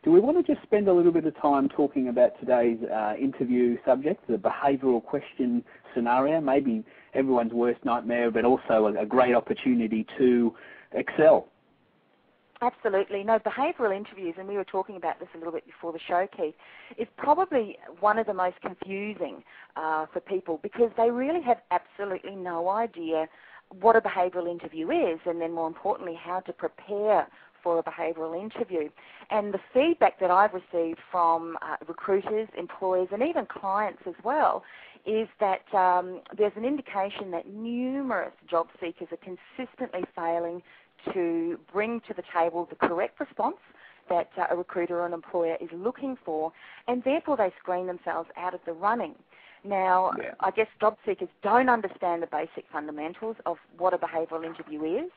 Do we want to just spend a little bit of time talking about today's interview subject, the behavioural question scenario, maybe everyone's worst nightmare, but also a great opportunity to excel? Absolutely. No, behavioural interviews, and we were talking about this a little bit before the show, Keith, is probably one of the most confusing for people because they really have absolutely no idea what a behavioural interview is, and then more importantly, how to prepare for a behavioural interview. And the feedback that I've received from recruiters, employers, and even clients as well is that there's an indication that numerous job seekers are consistently failing to bring to the table the correct response that a recruiter or an employer is looking for, and therefore they screen themselves out of the running. Now, I guess job seekers don't understand the basic fundamentals of what a behavioural interview is,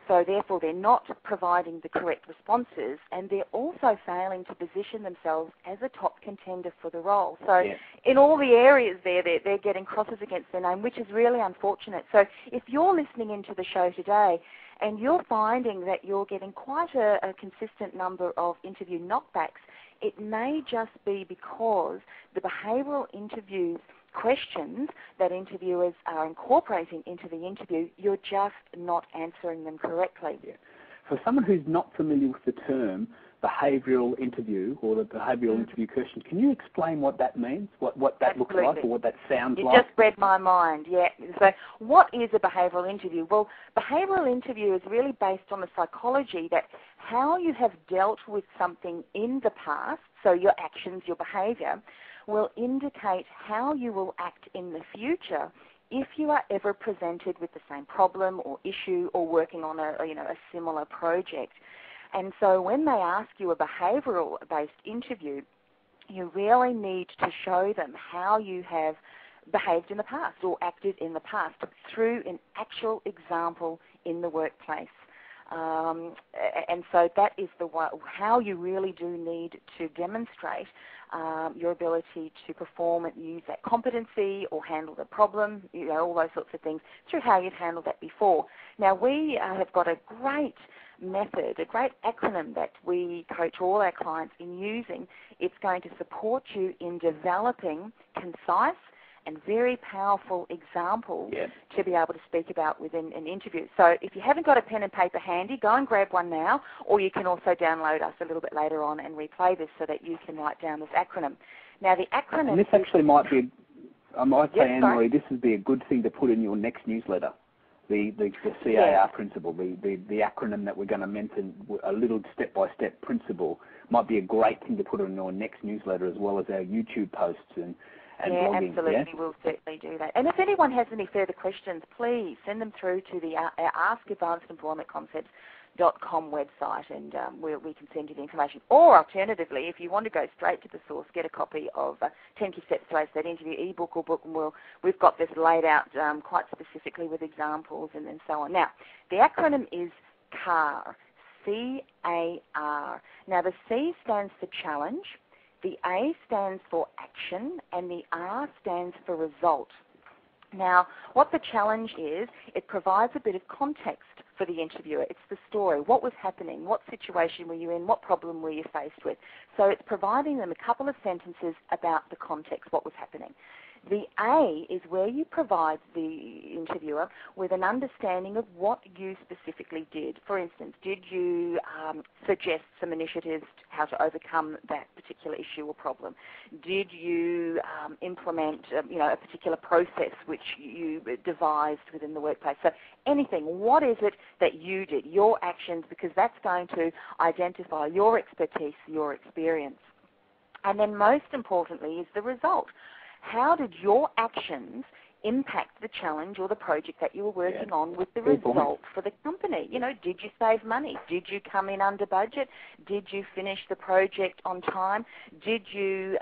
so therefore they're not providing the correct responses, and they're also failing to position themselves as a top contender for the role. So in all the areas there, they're getting crosses against their name, which is really unfortunate. So if you're listening into the show today and you're finding that you're getting quite a consistent number of interview knockbacks, it may just be because the behavioural interviews questions that interviewers are incorporating into the interview, you're just not answering them correctly. For someone who's not familiar with the term behavioural interview or the behavioural interview question, can you explain what that means, what that looks like or what that sounds like? You just read my mind, So what is a behavioural interview? Well, behavioural interview is really based on the psychology that how you have dealt with something in the past, so your actions, your behaviour, will indicate how you will act in the future if you are ever presented with the same problem or issue or working on a similar project. And so when they ask you a behavioural-based interview, you really need to show them how you have behaved in the past or acted in the past through an actual example in the workplace. And so that is how you really do need to demonstrate your ability to perform and use that competency or handle the problem, all those sorts of things, through how you've handled that before. Now, we have got a great method, a great acronym that we coach all our clients in using. It's going to support you in developing concise and very powerful examples to be able to speak about within an interview. So if you haven't got a pen and paper handy, go and grab one now, or you can also download us a little bit later on and replay this so that you can write down this acronym. Now the acronym... And this actually might be, I might say, Anne-Marie, this would be a good thing to put in your next newsletter. The CAR principle, the acronym that we're going to mention, a little step-by-step principle, might be a great thing to put in your next newsletter as well as our YouTube posts and blogging. Absolutely, we'll certainly do that. And if anyone has any further questions, please send them through to the AskAdvancedEmploymentConcepts.com website, and we can send you the information. Or alternatively, if you want to go straight to the source, get a copy of 10 Key Steps to Ace That Interview ebook or book, and we've got this laid out quite specifically with examples and so on. Now, the acronym is CAR, C-A-R. Now, the C stands for challenge, the A stands for action, and the R stands for result. Now, what the challenge is, it provides a bit of context for the interviewer. It's the story. What was happening? What situation were you in? What problem were you faced with? So it's providing them a couple of sentences about the context, what was happening. The A is where you provide the interviewer with an understanding of what you specifically did. For instance, did you suggest some initiatives how to overcome that particular issue or problem? Did you implement a particular process which you devised within the workplace? So anything, what is it that you did, your actions, because that's going to identify your expertise, your experience. And then most importantly is the result. How did your actions impact the challenge or the project that you were working on with the result for the company? Did you save money? Did you come in under budget? Did you finish the project on time? Did you,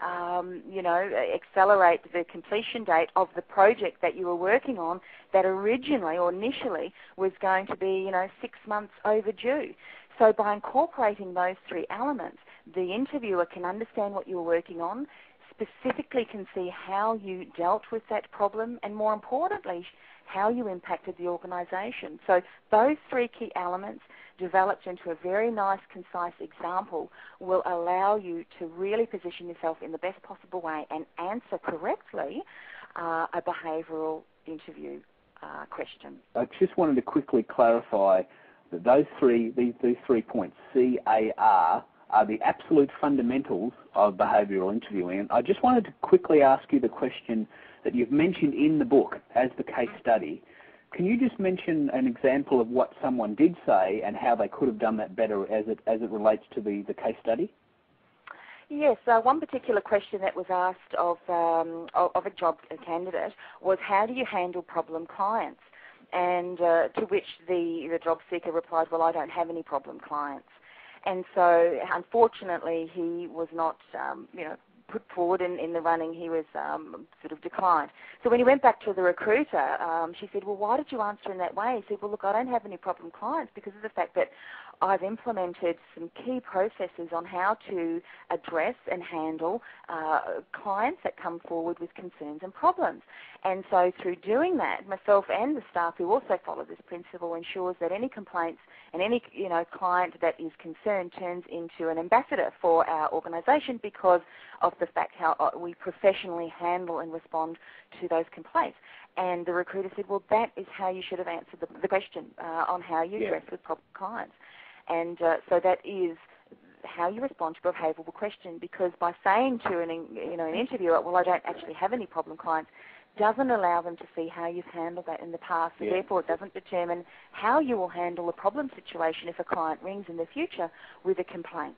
accelerate the completion date of the project that you were working on that originally or initially was going to be, 6 months overdue? So by incorporating those three elements, the interviewer can understand what you were working on, specifically can see how you dealt with that problem, and more importantly, how you impacted the organisation. So those three key elements, developed into a very nice, concise example will allow you to really position yourself in the best possible way and answer correctly a behavioural interview question. I just wanted to quickly clarify that these 3 points, CAR, are the absolute fundamentals of behavioural interviewing. And I just wanted to quickly ask you the question that you've mentioned in the book as the case study. Can you just mention an example of what someone did say and how they could have done that better as it relates to the case study? Yes, one particular question that was asked of a job candidate was, how do you handle problem clients? And to which the job seeker replied, well, I don't have any problem clients. And so, unfortunately, he was not, put forward in the running. He was sort of declined. So when he went back to the recruiter, she said, well, why did you answer in that way? He said, well, look, I don't have any problem clients because of the fact that I've implemented some key processes on how to address and handle clients that come forward with concerns and problems. And so through doing that, myself and the staff who also follow this principle ensures that any complaints and any client that is concerned turns into an ambassador for our organisation because of the fact how we professionally handle and respond to those complaints. And the recruiter said, well, that is how you should have answered the question on how you address with problem clients. And so that is how you respond to a behavioural question, because by saying to an interviewer, well, I don't actually have any problem clients, doesn't allow them to see how you've handled that in the past. So therefore, it doesn't determine how you will handle a problem situation if a client rings in the future with a complaint.